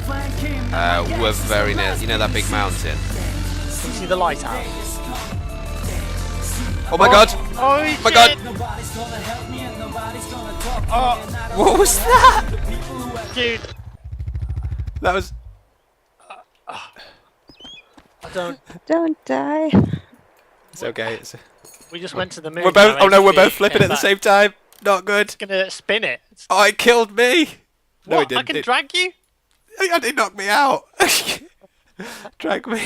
We're very near. You know that big mountain? Can you see the lighthouse? Oh my god! Oh my god! Oh, What was that? dude. That was... I don't... Don't die. It's okay. We just went to the moon. We're both... now, Oh no, we're HG, both flipping came at the back. same time. Not good. It's gonna spin it. Oh, it killed me. No, What? it didn't. I can drag you? It knocked me out. Drag me.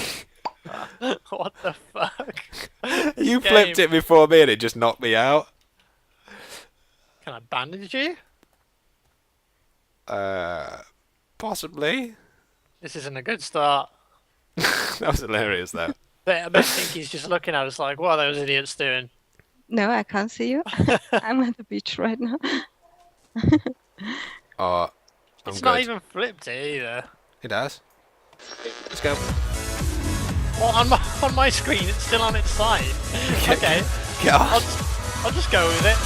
What the fuck? You This flipped game. it before me and it just knocked me out. Can I bandage you? Possibly. This isn't a good start. That was hilarious though. I bet think he's just looking at us like, what are those idiots doing? No, I can't see you. I'm at the beach right now. Oh, It's not even flipped it either. It has. Let's go. Well, on my screen, it's still on its side. Okay. Get off. I'll just go with it.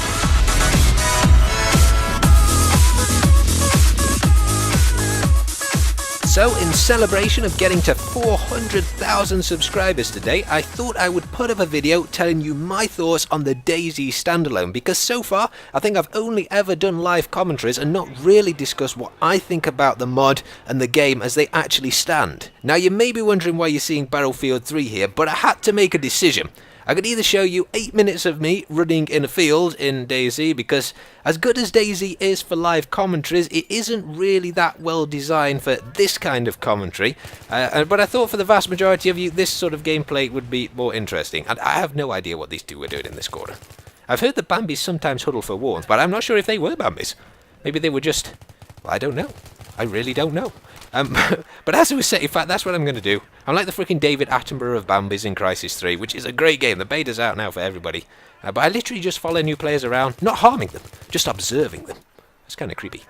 So, in celebration of getting to 400,000 subscribers today, I thought I would put up a video telling you my thoughts on the DAYZ standalone, because so far, I think I've only ever done live commentaries and not really discussed what I think about the mod and the game as they actually stand. Now, you may be wondering why you're seeing Battlefield 3 here, but I had to make a decision. I could either show you 8 minutes of me running in a field in DayZ, because as good as DayZ is for live commentaries, it isn't really that well designed for this kind of commentary. But I thought for the vast majority of you, this sort of gameplay would be more interesting. And I have no idea what these two were doing in this corner. I've heard that Bambis sometimes huddle for warmth, but I'm not sure if they were Bambis. Maybe they were just... well, I don't know. I really don't know. But as I was saying, in fact, that's what I'm going to do. I'm like the freaking David Attenborough of Bambis in Crysis 3, which is a great game. The beta's out now for everybody. But I literally just follow new players around, not harming them, just observing them. It's kind of creepy.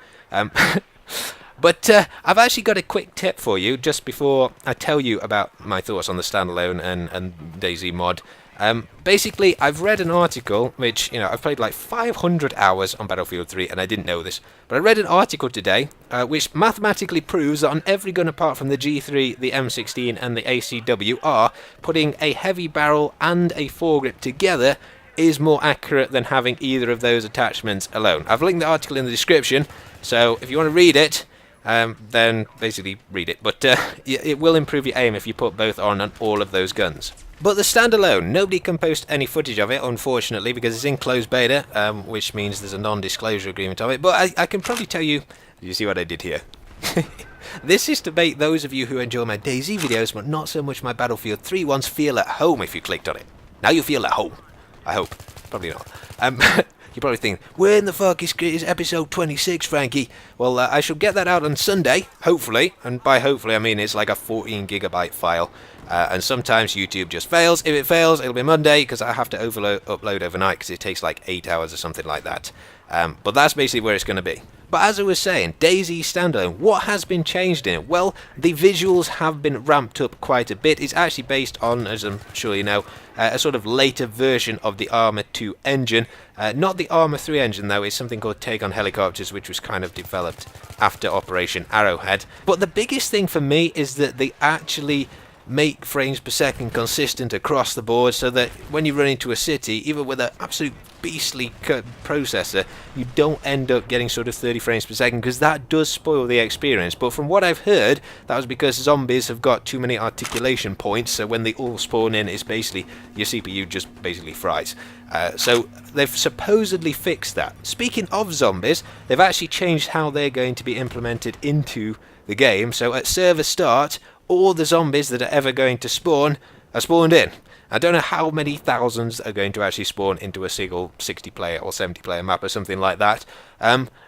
But I've actually got a quick tip for you, just before I tell you about my thoughts on the standalone and DayZ mod. Basically, I've read an article, which, you know, I've played like 500 hours on Battlefield 3, and I didn't know this, but I read an article today, which mathematically proves that on every gun apart from the G3, the M16, and the ACWR, putting a heavy barrel and a foregrip together is more accurate than having either of those attachments alone. I've linked the article in the description, so if you want to read it, then basically read it. But it will improve your aim if you put both on all of those guns. But the standalone, nobody can post any footage of it, unfortunately, because it's in closed beta, which means there's a non-disclosure agreement of it. But I can probably tell you... you see what I did here? This is to make those of you who enjoy my DayZ videos, but not so much my Battlefield 3 ones, feel at home if you clicked on it. Now you feel at home. I hope. Probably not. You probably think, where in the fuck is episode 26, Frankie? Well, I shall get that out on Sunday, hopefully. And by hopefully, I mean it's like a 14 gigabyte file. And sometimes YouTube just fails. If it fails, it'll be Monday, because I have to upload overnight, because it takes like 8 hours or something like that. But that's basically where it's going to be. But as I was saying, DayZ standalone, what has been changed in it? Well, the visuals have been ramped up quite a bit. It's actually based on, as I'm sure you know, a sort of later version of the Arma 2 engine. Not the Arma 3 engine, though. It's something called Take on Helicopters, which was kind of developed after Operation Arrowhead. But the biggest thing for me is that they actually make frames per second consistent across the board, so that when you run into a city, even with an absolute beastly processor, you don't end up getting sort of 30 frames per second, because that does spoil the experience. But from what I've heard, that was because zombies have got too many articulation points, so when they all spawn in, it's basically your CPU just basically fries. So they've supposedly fixed that. Speaking of zombies, they've actually changed how they're going to be implemented into the game. So at server start, all the zombies that are ever going to spawn are spawned in. I don't know how many thousands are going to actually spawn into a single 60-player or 70-player map or something like that.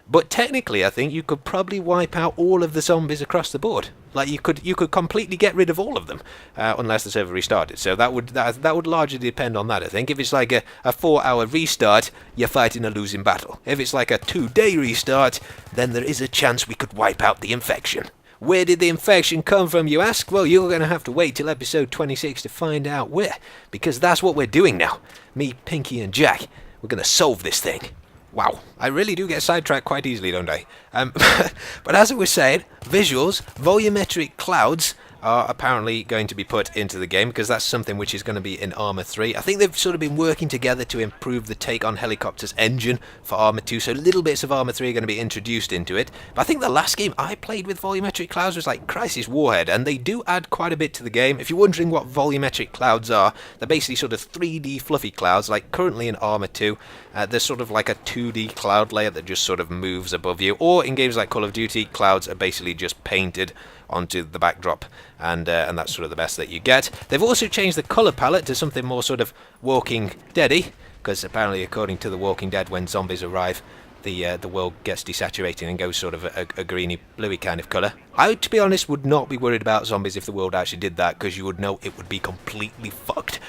But technically, I think you could probably wipe out all of the zombies across the board. Like you could completely get rid of all of them, unless the server restarted. So that would largely depend on that. I think if it's like a 4-hour restart, you're fighting a losing battle. If it's like a 2-day restart, then there is a chance we could wipe out the infection. Where did the infection come from, you ask? Well, you're going to have to wait till episode 26 to find out where, because that's what we're doing now. Me, Pinky and Jack, we're going to solve this thing. Wow, I really do get sidetracked quite easily, don't I? But as I was saying, visuals, volumetric clouds are apparently going to be put into the game, because that's something which is going to be in Arma 3. I think they've sort of been working together to improve the Take on Helicopters engine for Arma 2, so little bits of Arma 3 are going to be introduced into it. But I think the last game I played with volumetric clouds was like Crisis Warhead, and they do add quite a bit to the game. If you're wondering what volumetric clouds are, they're basically sort of 3D fluffy clouds, like currently in Arma 2. There's sort of like a 2D cloud layer that just sort of moves above you, or in games like Call of Duty, clouds are basically just painted onto the backdrop, and that's sort of the best that you get. They've also changed the colour palette to something more sort of Walking Dead-y, because apparently according to The Walking Dead, when zombies arrive, the world gets desaturated and goes sort of a greeny bluey kind of colour. I, to be honest, would not be worried about zombies if the world actually did that, because you would know it would be completely fucked.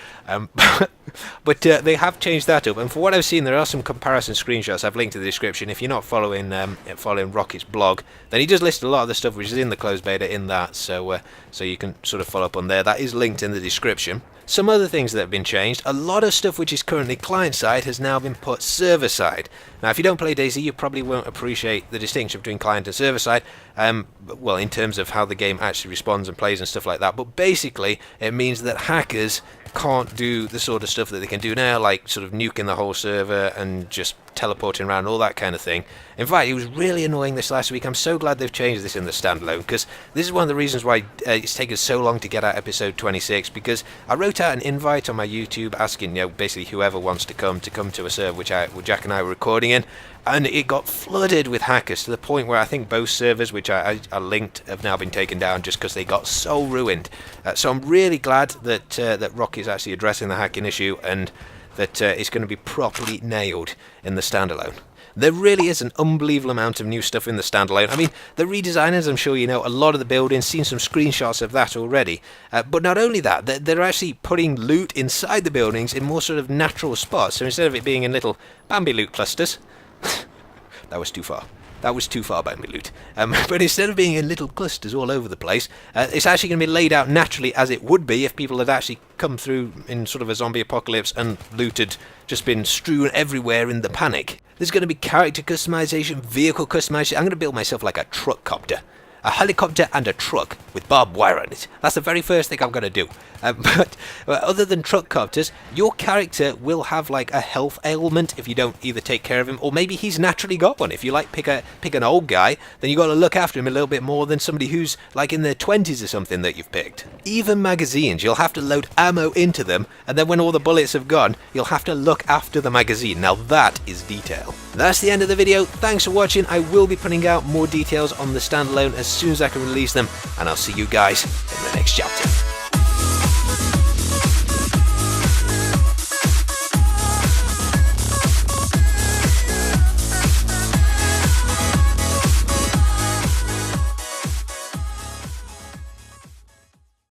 But they have changed that up, and for what I've seen, there are some comparison screenshots I've linked in the description. If you're not following Rocket's blog, then he does list a lot of the stuff which is in the closed beta in that, so you can sort of follow up on there. That is linked in the description. Some other things that have been changed, a lot of stuff which is currently client-side has now been put server-side. Now, if you don't play DAYZ, you probably won't appreciate the distinction between client and server-side, well, in terms of how the game actually responds and plays and stuff like that, but basically it means that hackers can't do the sort of stuff that they can do now, like sort of nuking the whole server and just teleporting around, all that kind of thing. In fact, it was really annoying this last week. I'm so glad they've changed this in the standalone, because this is one of the reasons why it's taken so long to get out episode 26, because I wrote out an invite on my YouTube asking, basically whoever wants to come to a server which Jack and I were recording in, and it got flooded with hackers to the point where I think both servers which I linked have now been taken down just because they got so ruined. So I'm really glad that Rock is actually addressing the hacking issue, and that it's going to be properly nailed in the standalone. There really is an unbelievable amount of new stuff in the standalone. I mean, the redesigners, I'm sure you know, a lot of the buildings, seen some screenshots of that already. But not only that, they're actually putting loot inside the buildings in more sort of natural spots. So instead of it being in little Bambi loot clusters, that was too far. That was too far, Bambi loot. But instead of being in little clusters all over the place, it's actually going to be laid out naturally as it would be if people had actually come through in sort of a zombie apocalypse and loot had just been strewn everywhere in the panic. There's going to be character customization, vehicle customization. I'm going to build myself like a truck copter. A helicopter and a truck with barbed wire on it. That's the very first thing I'm going to do. But other than truck copters, your character will have like a health ailment if you don't either take care of him, or maybe he's naturally got one. If you like pick an old guy, then you got to look after him a little bit more than somebody who's like in their 20s or something that you've picked. Even magazines, you'll have to load ammo into them, and then when all the bullets have gone, you'll have to look after the magazine. Now that is detail. That's the end of the video. Thanks for watching. I will be putting out more details on the standalone as soon as I can release them, and I'll see you guys in the next chapter.